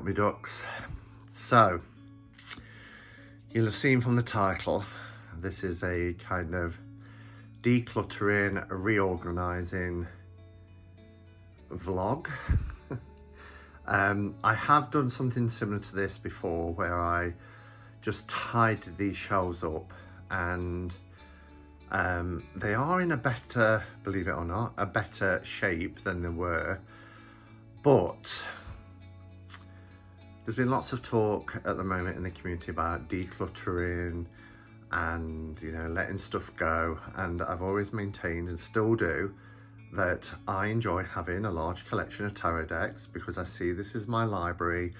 me ducks? So, you'll have seen from the title, this is a kind of decluttering, reorganizing vlog. I have done something similar to this before where I just tidied these shelves up, and they are in a better, believe it or not, a better shape than they were. But there's been lots of talk at the moment in the community about decluttering and, you know, letting stuff go. And I've always maintained, and still do, that I enjoy having a large collection of tarot decks because I see this is my library.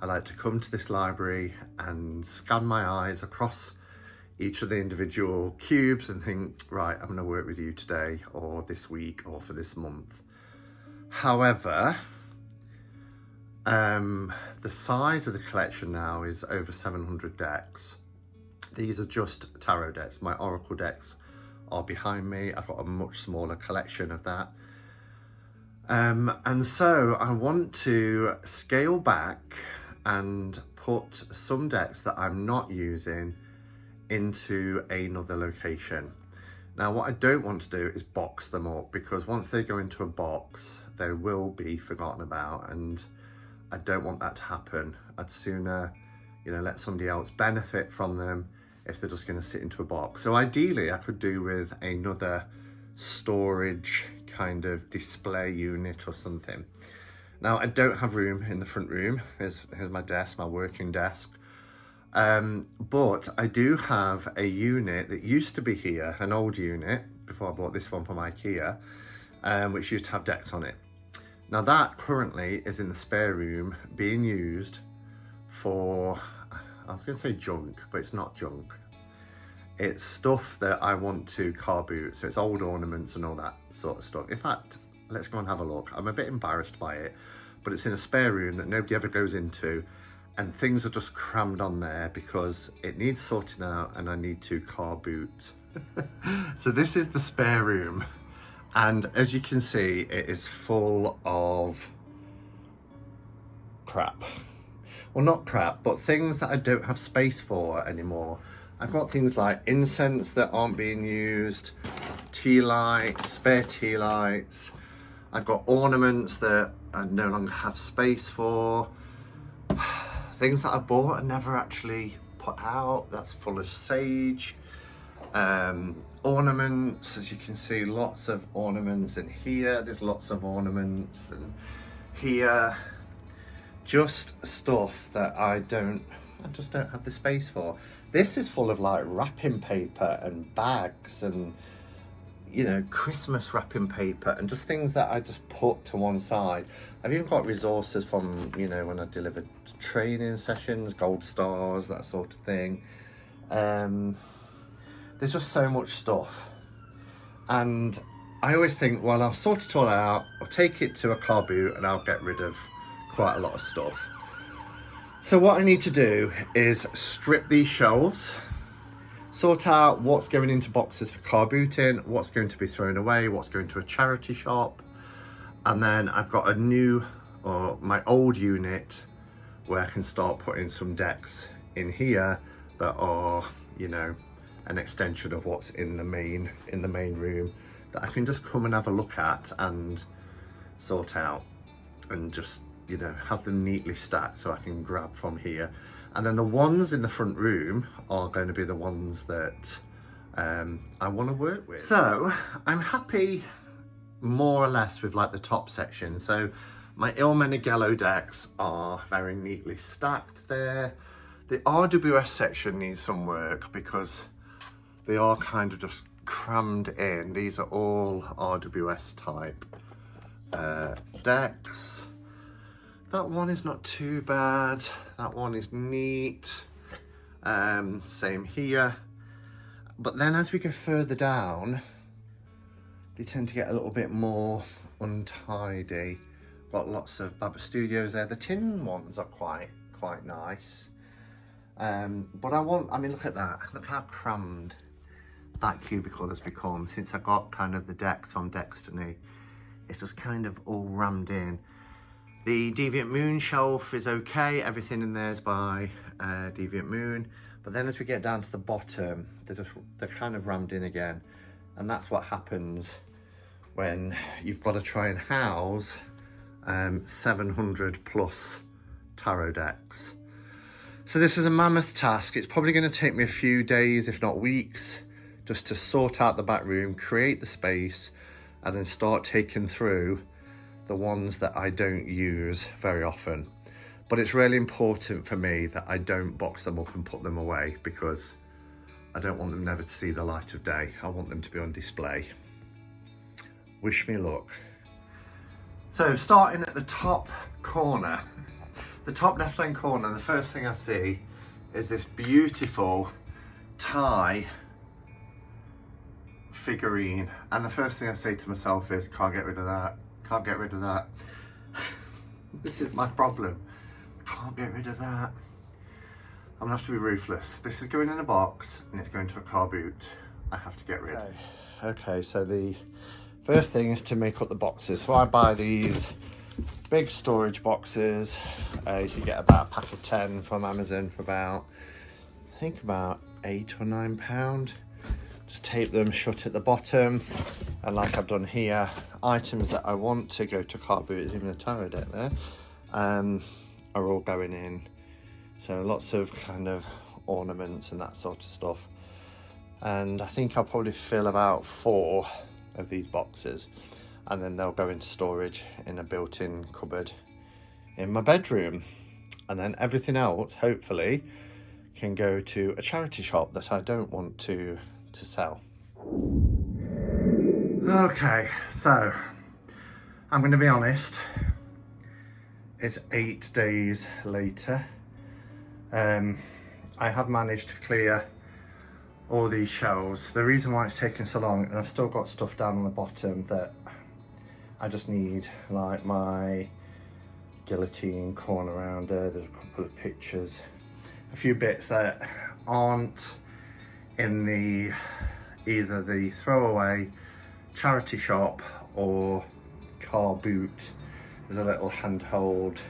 I like to come to this library and scan my eyes across each of the individual cubes and think, right, I'm going to work with you today or this week or for this month. However, the size of the collection now is over 700 decks. These are just tarot decks. My oracle decks are behind me. I've got a much smaller collection of that. And so I want to scale back and put some decks that I'm not using into another location. Now, what I don't want to do is box them up, because once they go into a box, they will be forgotten about, and I don't want that to happen. I'd sooner, you know, let somebody else benefit from them if they're just going to sit into a box. So ideally I could do with another storage kind of display unit or something. Now, I don't have room in the front room. Here's my desk, my working desk. But I do have a unit that used to be here, an old unit before I bought this one from IKEA, which used to have decks on it. Now that currently is in the spare room being used for, I was going to say junk, but it's not junk. It's stuff that I want to car boot, so it's old ornaments and all that sort of stuff. In fact, let's go and have a look. I'm a bit embarrassed by it, but it's in a spare room that nobody ever goes into, and things are just crammed on there because it needs sorting out and I need to car boot. So this is the spare room. And as you can see, it is full of crap. Well, not crap, but things that I don't have space for anymore. I've got things like incense that aren't being used, tea lights, spare tea lights. I've got ornaments that I no longer have space for. Things that I bought and never actually put out, that's full of sage. Ornaments, as you can see, lots of ornaments in here. There's lots of ornaments and here. Just stuff that I just don't have the space for. This is full of like wrapping paper and bags and, you know, Christmas wrapping paper and just things that I just put to one side. I've even got resources from, you know, when I delivered training sessions, gold stars, that sort of thing. There's just so much stuff. And I always think, well, I'll sort it all out, I'll take it to a car boot and I'll get rid of quite a lot of stuff. So what I need to do is strip these shelves, sort out what's going into boxes for car booting, what's going to be thrown away, what's going to a charity shop. And then I've got a new, or my old unit, where I can start putting some decks in here that are, you know, an extension of what's in the main room, that I can just come and have a look at and sort out and just, you know, have them neatly stacked so I can grab from here. And then the ones in the front room are going to be the ones that I want to work with. So I'm happy more or less with like the top section. So my Il Meneghello decks are very neatly stacked there. The RWS section needs some work because they are kind of just crammed in. These are all RWS type decks. That one is not too bad. That one is neat. Same here. But then as we go further down, they tend to get a little bit more untidy. Got lots of Baba Studios there. The tin ones are quite nice. But I mean, look at that. Look how crammed that cubicle has become since I got kind of the decks from Destiny. It's just kind of all rammed in. The Deviant Moon shelf is okay, everything in there is by Deviant Moon, but then as we get down to the bottom, they're kind of rammed in again, and that's what happens when you've got to try and house 700 plus tarot decks. So this is a mammoth task. It's probably going to take me a few days, if not weeks, just to sort out the back room, create the space, and then start taking through the ones that I don't use very often. But it's really important for me that I don't box them up and put them away, because I don't want them never to see the light of day. I want them to be on display. Wish me luck. So starting at the top corner, the top left-hand corner, the first thing I see is this beautiful Thai figurine. And the first thing I say to myself is, can't get rid of that, can't get rid of that. This is my problem. Can't get rid of that. I'm gonna have to be ruthless. This is going in a box and it's going to a car boot. I have to get rid. Okay, so the first thing is to make up the boxes. So I buy these big storage boxes. You can get about a pack of 10 from Amazon for about, I think about £8 or £9. Just tape them shut at the bottom, and like I've done here, items that I want to go to car boot, there's even a tarot deck there, are all going in. So lots of kind of ornaments and that sort of stuff. And I think I'll probably fill about 4 of these boxes, and then they'll go into storage in a built-in cupboard in my bedroom. And then everything else, hopefully, can go to a charity shop that I don't want to sell. Okay, so I'm going to be honest, it's 8 days later. I have managed to clear all these shelves. The reason why it's taken so long, and I've still got stuff down on the bottom that I just need, like my guillotine corner rounder, there's a couple of pictures, a few bits that aren't in the either the throwaway charity shop or car boot. There's a little handheld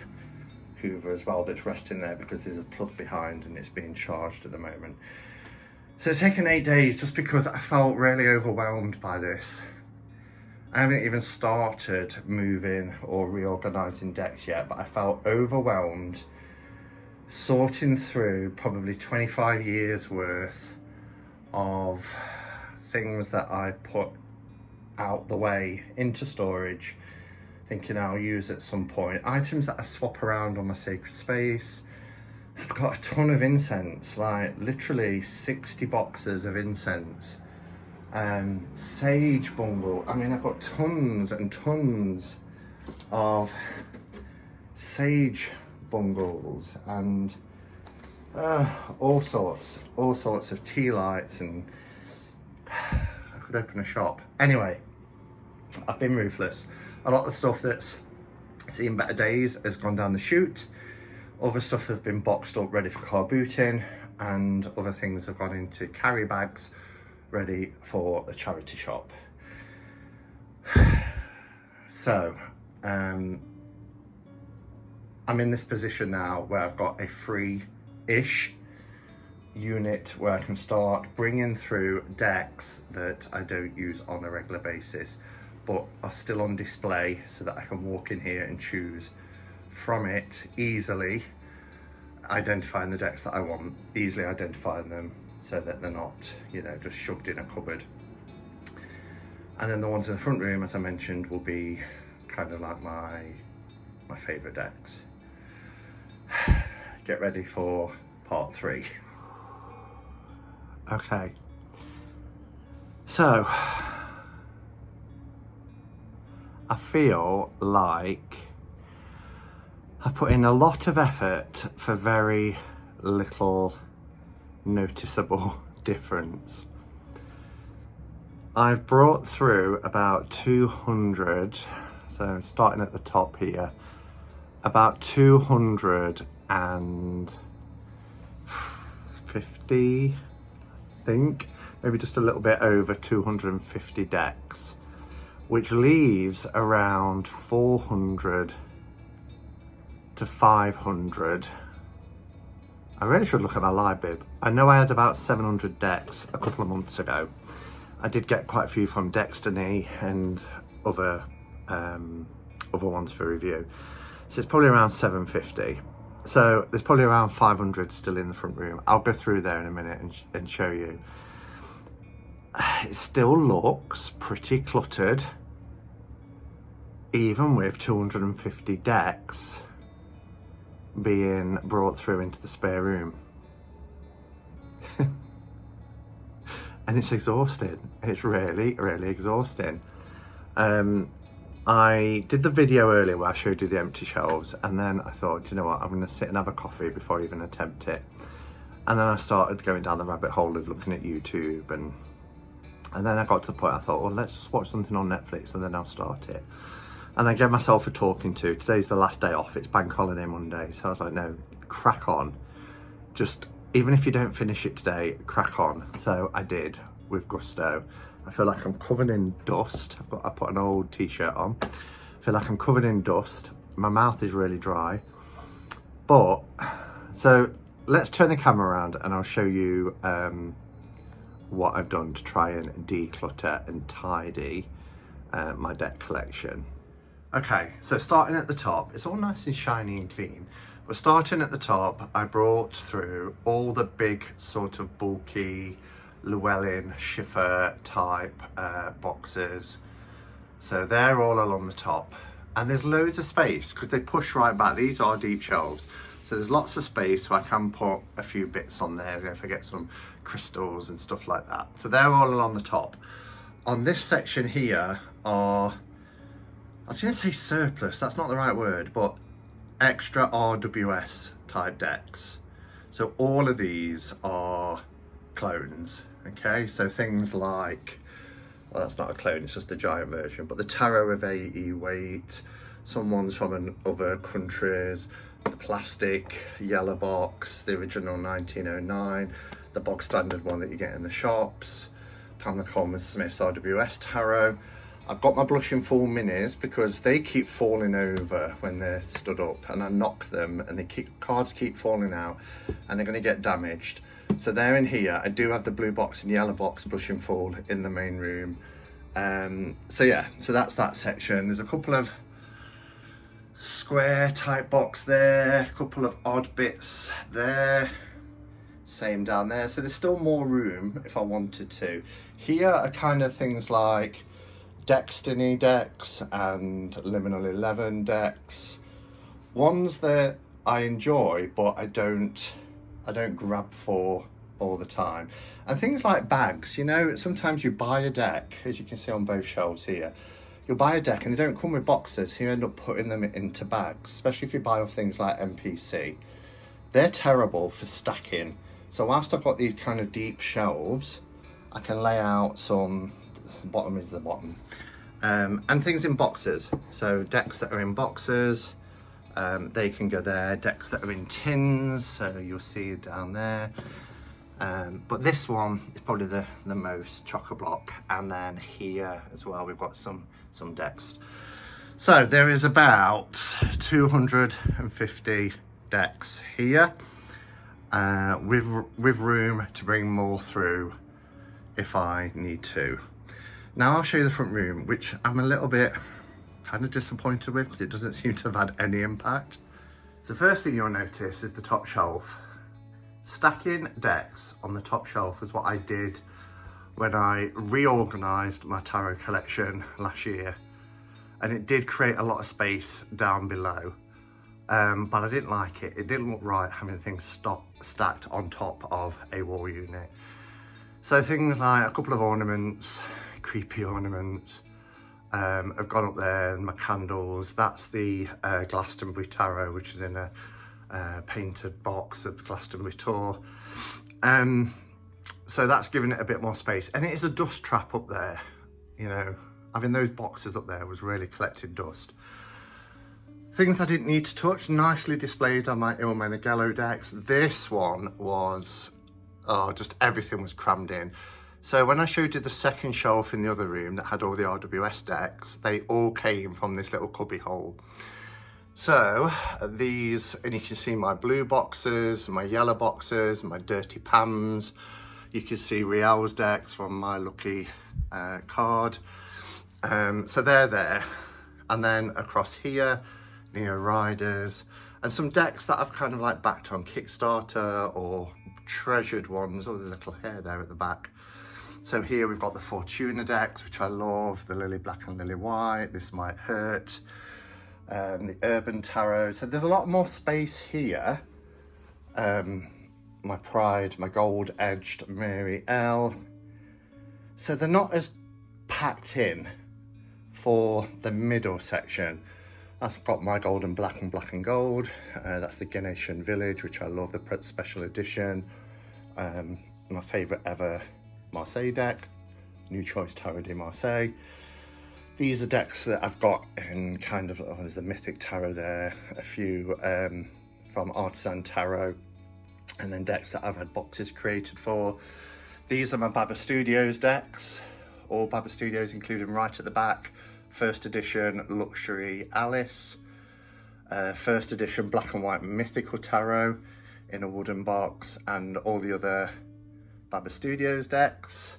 hoover as well that's resting there because there's a plug behind and it's being charged at the moment. So it's taken 8 days just because I felt really overwhelmed by this. I haven't even started moving or reorganizing decks yet, but I felt overwhelmed sorting through probably 25 years worth of things that I put out the way into storage, thinking I'll use at some point. Items that I swap around on my sacred space. I've got a ton of incense, like literally 60 boxes of incense. Sage bungle. I mean, I've got tons and tons of sage bungles and all sorts of tea lights, and I could open a shop. Anyway, I've been ruthless. A lot of the stuff that's seen better days has gone down the chute. Other stuff has been boxed up ready for car booting, and other things have gone into carry bags ready for the charity shop. So I'm in this position now where I've got a free-ish unit where I can start bringing through decks that I don't use on a regular basis, but are still on display, so that I can walk in here and choose from it easily, identifying the decks that I want, easily identifying them so that they're not, you know, just shoved in a cupboard. And then the ones in the front room, as I mentioned, will be kind of like my favorite decks. Get ready for part 3. Okay, so I feel like I put in a lot of effort for very little noticeable difference. I've brought through about 200, so starting at the top here, about 250, I think, maybe just a little bit over 250 decks, which leaves around 400 to 500. I really should look at my live bib. I know I had about 700 decks a couple of months ago. I did get quite a few from Destiny and other ones for review. So it's probably around 750. So there's probably around 500 still in the front room. I'll go through there in a minute and show you. It still looks pretty cluttered, even with 250 decks being brought through into the spare room. And it's exhausting. It's really, really exhausting. I did the video earlier where I showed you the empty shelves, and then I thought, you know what, I'm going to sit and have a coffee before I even attempt it. And then I started going down the rabbit hole of looking at YouTube, and then I got to the point I thought, well, let's just watch something on Netflix and then I'll start it. And I gave myself a talking to. Today's the last day off. It's Bank Holiday Monday. So I was like, no, crack on. Just, even if you don't finish it today, crack on. So I did, with gusto. I feel like I'm covered in dust. I put an old t-shirt on. I feel like I'm covered in dust. My mouth is really dry. But, so let's turn the camera around and I'll show you what I've done to try and declutter and tidy my deck collection. Okay, so starting at the top, it's all nice and shiny and clean. We're starting at the top. I brought through all the big sort of bulky Llewellyn Schiffer type boxes. So they're all along the top. And there's loads of space because they push right back. These are deep shelves. So there's lots of space so I can put a few bits on there if I get some crystals and stuff like that. So they're all along the top. On this section here are, I was going to say surplus, that's not the right word, but extra RWS type decks. So all of these are clones, okay? So things like, well, that's not a clone, it's just the giant version, but the Tarot of AE weight, some ones from other countries, the plastic yellow box, the original 1909, the bog standard one that you get in the shops, Pamela Coleman Smith's RWS Tarot. I've got my Blushing Fool minis because they keep falling over when they're stood up, and I knock them and cards keep falling out and they're going to get damaged. So they're in here. I do have the blue box and yellow box Blushing Fool in the main room. So yeah, so that's that section. There's a couple of square type box there, a couple of odd bits there, same down there. So there's still more room if I wanted to. Here are kind of things like Destiny decks and Liminal 11 decks, ones that I enjoy but I don't grab for all the time. And things like bags, you know, sometimes you buy a deck, as you can see on both shelves here, you'll buy a deck and they don't come with boxes, so you end up putting them into bags, especially if you buy off things like MPC. They're terrible for stacking. So whilst I've got these kind of deep shelves, I can lay out some, the bottom is the bottom, and things in boxes. So decks that are in boxes, they can go there. Decks that are in tins, so you'll see down there. But this one is probably the most chock-a-block. And then here as well, we've got some decks. So there is about 250 decks here, with room to bring more through if I need to. Now I'll show you the front room, which I'm a little bit kind of disappointed with because it doesn't seem to have had any impact. So first thing you'll notice is the top shelf. Stacking decks on the top shelf is what I did when I reorganized my tarot collection last year, and it did create a lot of space down below, but I didn't like it. It didn't look right having things stacked on top of a wall unit. So things like a couple of ornaments, creepy ornaments, have gone up there, and my candles. That's the Glastonbury Tarot, which is in a painted box of the Glastonbury Tour. So that's giving it a bit more space, and it is a dust trap up there. You know, having those boxes up there was really collected dust. Things I didn't need to touch, nicely displayed on my Il Meneghello decks. This one was, oh, just everything was crammed in. So when I showed you the second shelf in the other room that had all the RWS decks, they all came from this little cubby hole. So these, and you can see my blue boxes, my yellow boxes, my dirty Pams. You can see Riel's decks from my lucky card. So they're there. And then across here, Neo Riders, and some decks that I've kind of like backed on Kickstarter or treasured ones. Oh, there's a little hair there at the back. So here we've got the Fortuna decks, which I love, the Lily Black and Lily White, This Might Hurt, the Urban Tarot. So there's a lot more space here. My Pride, my gold edged Mary L. So they're not as packed in for the middle section. I've got my gold and black and gold. That's the Ganeshan Village, which I love, the special edition. My favorite ever Marseille deck, New Choice Tarot de Marseille. These are decks that I've got in kind of, oh, there's a Mythic Tarot there, a few from Artisan Tarot, and then decks that I've had boxes created for. These are my Baba Studios decks, all Baba Studios, including right at the back. First edition Luxury Alice, first edition Black and White Mythical Tarot in a wooden box, and all the other Baba Studios decks.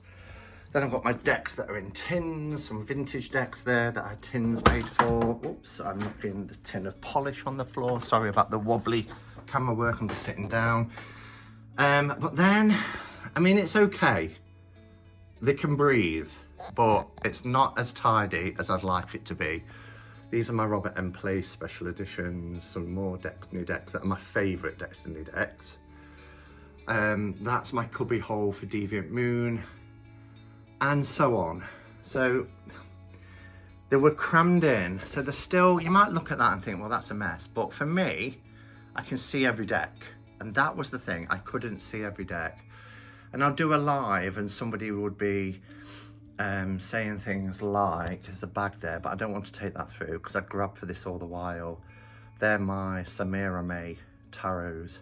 Then I've got my decks that are in tins, some vintage decks there that I had tins made for. Oops, I'm knocking the tin of polish on the floor. Sorry about the wobbly camera work, I'm just sitting down. But then, I mean, it's okay. They can breathe, but it's not as tidy as I'd like it to be. These are my Robert M. Place special editions, some more decks, new decks that are my favourite Destiny decks. That's my cubby hole for Deviant Moon, and so on. So they were crammed in. So they're still, you might look at that and think, well, that's a mess. But for me, I can see every deck. And that was the thing, I couldn't see every deck. And I'll do a live and somebody would be saying things like, there's a bag there, but I don't want to take that through because I grabbed for this all the while. They're my Samira May tarots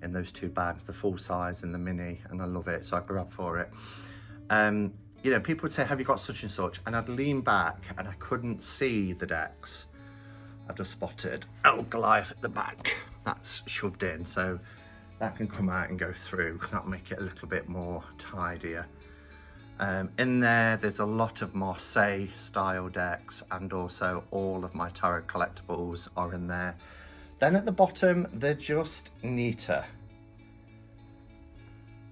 in those two bags, the full size and the mini, and I love it, so I grabbed for it. You know, people would say, have you got such and such? And I'd lean back and I couldn't see the decks. I've just spotted, oh, Goliath at the back. That's shoved in, so that can come out and go through. That'll make it a little bit more tidier. In there's a lot of Marseille style decks, and also all of my tarot collectibles are in there. Then at the bottom, they're just neater.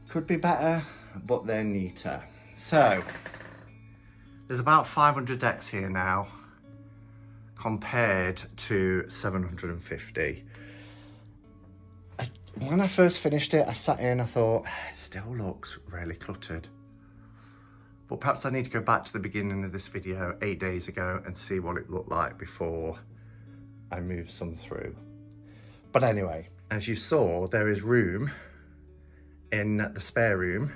Could be better, but they're neater. So there's about 500 decks here now compared to 750. When I first finished it, I sat here and I thought, it still looks really cluttered. But perhaps I need to go back to the beginning of this video 8 days ago and see what it looked like before I move some through. But anyway, as you saw, there is room in the spare room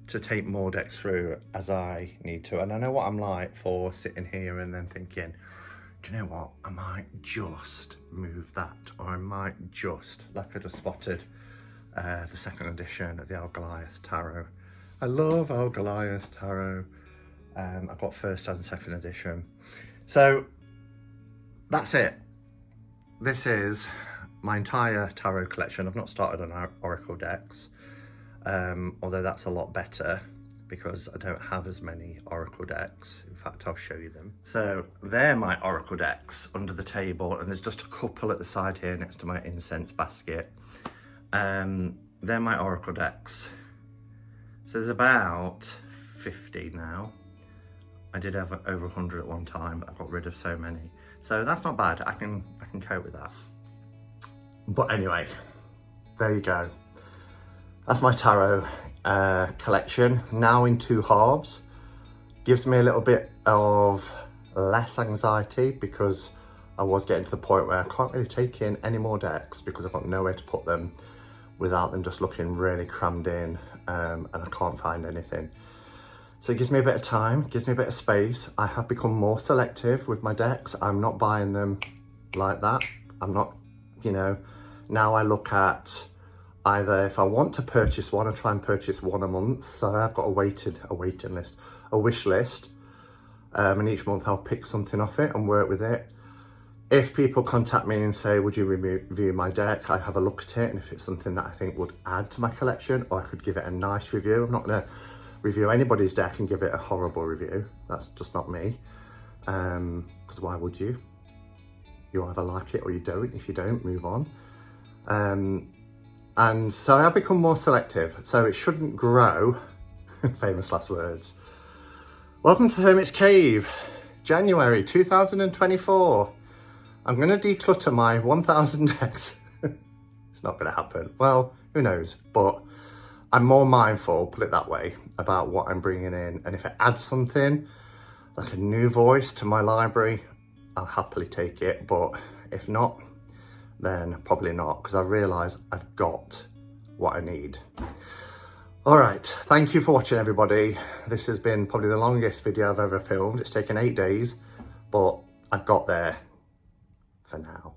to take more decks through as I need to. And I know what I'm like for sitting here and then thinking, do you know what? I might just move that, or I might just, like I just spotted the second edition of the Al Goliath Tarot. I love Al Goliath Tarot. I've got first and second edition. So that's it. This is my entire tarot collection. I've not started on our Oracle decks, although that's a lot better because I don't have as many Oracle decks. In fact, I'll show you them. So they're my Oracle decks under the table, and there's just a couple at the side here next to my incense basket. They're my Oracle decks. So there's about 50 now. I did have over 100 at one time, but I got rid of so many. So that's not bad, I can cope with that. But anyway, there you go. That's my tarot collection, now in 2 halves. Gives me a little bit of less anxiety because I was getting to the point where I can't really take in any more decks because I've got nowhere to put them without them just looking really crammed in, and I can't find anything. So it gives me a bit of time, gives me a bit of space. I have become more selective with my decks. I'm not buying them like that. I'm not, you know, now I look at either if I want to purchase one, I try and purchase one a month. So I've got a waiting list, a wish list, and each month I'll pick something off it and work with it. if people contact me and say, would you review my deck, I have a look at it, and if it's something that I think would add to my collection, or I could give it a nice review. I'm not going to review anybody's deck and give it a horrible review. That's just not me. Because why would you? You either like it or you don't. If you don't, move on. And so I've become more selective, so it shouldn't grow. Famous last words. Welcome to Hermit's Cave, January 2024. I'm going to declutter my 1,000 decks. It's not going to happen. Well, who knows? But I'm more mindful, put it that way, about what I'm bringing in. And if it adds something, like a new voice to my library, I'll happily take it. But if not, then probably not, because I realise I've got what I need. All right, thank you for watching, everybody. This has been probably the longest video I've ever filmed. It's taken 8 days, but I've got there for now.